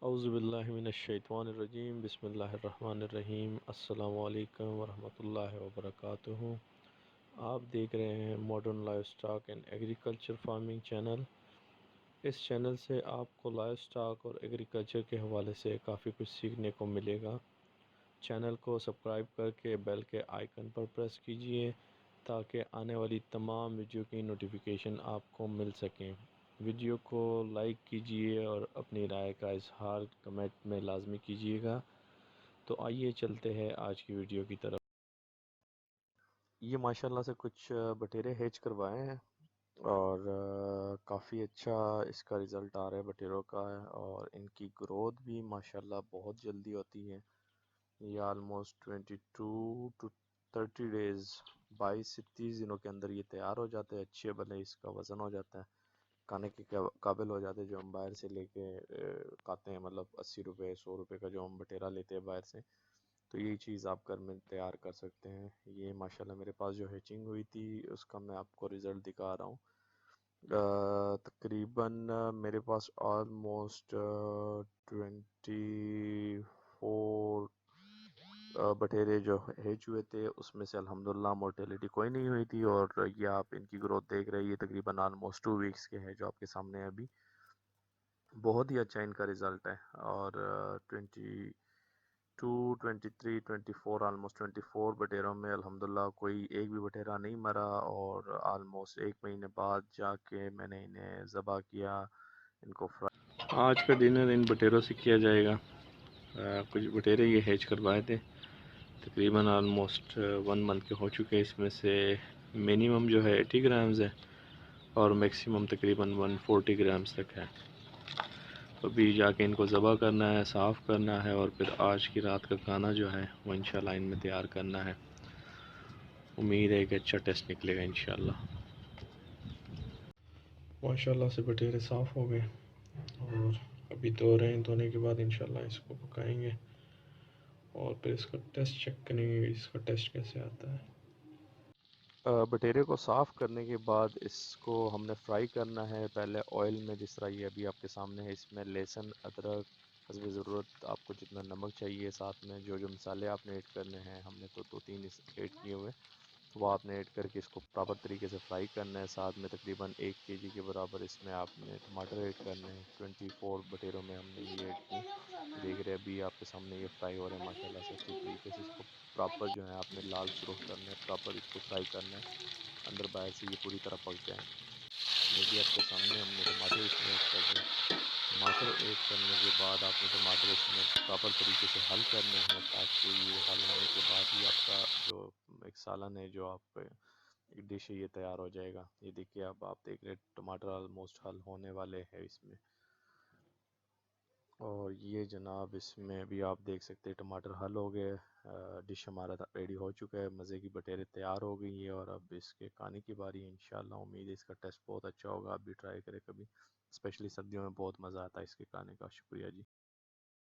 اعوذ باللہ من الشیطان الرجیم، بسم اللہ الرحمن الرحیم۔ السلام علیکم ورحمۃ اللہ وبرکاتہ۔ آپ دیکھ رہے ہیں modern livestock and agriculture farming channel. اس چینل سے آپ کو لائف سٹاک اور ایگریکلچر کے حوالے سے کافی کچھ سیکھنے کو ملے گا۔ چینل کو سبسکرائب کر کے بیل کے آئیکن پر پریس کیجئے تاکہ آنے والی تمام ویڈیو کی نوٹیفیکیشن آپ کو مل سکیں۔ ویڈیو کو لائک کیجئے اور اپنی رائے کا اظہار کمنٹ میں لازمی کیجئے گا۔ تو آئیے چلتے ہیں آج کی ویڈیو کی طرف۔ یہ ماشاءاللہ سے کچھ بٹیرے ہیچ کروائے ہیں اور کافی اچھا اس کا رزلٹ آ رہا ہے بٹیروں کا، اور ان کی گروتھ بھی ماشاءاللہ بہت جلدی ہوتی ہے۔ یہ آلموسٹ 22 ٹو 30 ڈیز، 22 سے 30 دنوں کے اندر یہ تیار ہو جاتے ہیں، اچھے بھلے اس کا وزن ہو جاتا ہے، کھانے کے قابل ہو جاتے ہیں۔ جو ہم باہر سے لے کے کھاتے ہیں، مطلب 80 روپے 100 روپے کا جو ہم بٹیرا لیتے ہیں باہر سے، تو یہی چیز آپ گھر میں تیار کر سکتے ہیں۔ یہ ماشاءاللہ میرے پاس جو ہیچنگ ہوئی تھی اس کا میں آپ کو رزلٹ دکھا رہا ہوں۔ تقریباً میرے پاس آلموسٹ 24 بٹیرے جو ہیچ ہوئے تھے، اس میں سے الحمدللہ مورٹیلیٹی کوئی نہیں ہوئی تھی، اور یہ آپ ان کی گروتھ دیکھ رہے ہیں، یہ تقریباً آلموسٹ 2 ویکس کے ہیں جو آپ کے سامنے ہیں ابھی۔ بہت ہی اچھا ان کا رزلٹ ہے، اور 22 23 24 آلموسٹ 24 بٹیروں میں الحمدللہ کوئی ایک بھی بٹیرا نہیں مرا، اور آلموسٹ 1 مہینے بعد جا کے میں نے انہیں ذبح کیا، ان کو فرائی۔ آج کا ڈنر ان بٹیروں سے کیا جائے گا۔ کچھ بٹیرے یہ ہیچ کروائے تھے، تقریباً آلموسٹ 1 منتھ کے ہو چکے، اس میں سے منیمم جو ہے 80 گرامز ہے اور میکسیمم تقریباً 140 گرامز تک ہے۔ ابھی جا کے ان کو ذبح کرنا ہے، صاف کرنا ہے، اور پھر آج کی رات کا کھانا جو ہے وہ انشاءاللہ ان میں تیار کرنا ہے۔ امید ہے کہ اچھا ٹیسٹ نکلے گا انشاءاللہ۔ ماشاءاللہ سے بٹیرے صاف ہو گئے، اور ابھی دھو رہے ہیں، دھونے کے بعد انشاءاللہ اس کو پکائیں گے، اور پھر اس کا ٹیسٹ چیک کریں گے، اس کا ٹیسٹ کیسے آتا ہے۔ بٹیرے کو صاف کرنے کے بعد اس کو ہم نے فرائی کرنا ہے پہلے آئل میں، جس طرح یہ ابھی آپ کے سامنے ہے۔ اس میں لہسن، ادرک، حسب ضرورت آپ کو جتنا نمک چاہیے، ساتھ میں جو جو مسالے آپ نے ایڈ کرنے ہیں، ہم نے تو 2-3 ایڈ کیے ہوئے، تو وہ آپ نے ایڈ کر کے اس کو پراپر طریقے سے فرائی کرنا ہے۔ ساتھ میں تقریباً 1 kg کے برابر اس میں آپ نے ٹماٹر ایڈ کرنے ہیں۔ 24 بٹیروں میں ہم نے یہ ایڈ کیے، دیکھ رہے ابھی آپ کے سامنے یہ فرائی ہو رہے ہیں ماشاءاللہ سے اچھی طریقے سے۔ اس کو پراپر جو ہے آپ نے لال سرخ کرنا ہے، پراپر اس کو فرائی کرنا ہے، اندر باہر سے یہ پوری طرح پک جائیں۔ یہ بھی آپ کے سامنے ہم نے ٹماٹر اس میں ایڈ کر دیں۔ ٹماٹر ایڈ کرنے کے بعد آپ نے ٹماٹر اس میں پراپر طریقے سے حل کرنے ہیں، تاکہ یہ حل ہونے کے بعد ہی آپ کا جو ایک سالن ہے، جو آپ ایک ڈش ہے، یہ تیار ہو جائے گا۔ یہ دیکھیے اب آپ دیکھ رہے ٹماٹر آلموسٹ حل ہونے والے ہیں اس میں، اور یہ جناب اس میں بھی آپ دیکھ سکتے ہیں ٹماٹر حل ہو گئے۔ ڈش ہمارا ریڈی ہو چکا ہے، مزے کی بٹیرے تیار ہو گئی ہیں، اور اب اس کے کھانے کی باری ہے انشاءاللہ۔ امید ہے اس کا ٹیسٹ بہت اچھا ہوگا، آپ بھی ٹرائی کریں کبھی، اسپیشلی سردیوں میں بہت مزہ آتا ہے اس کے کھانے کا۔ شکریہ جی۔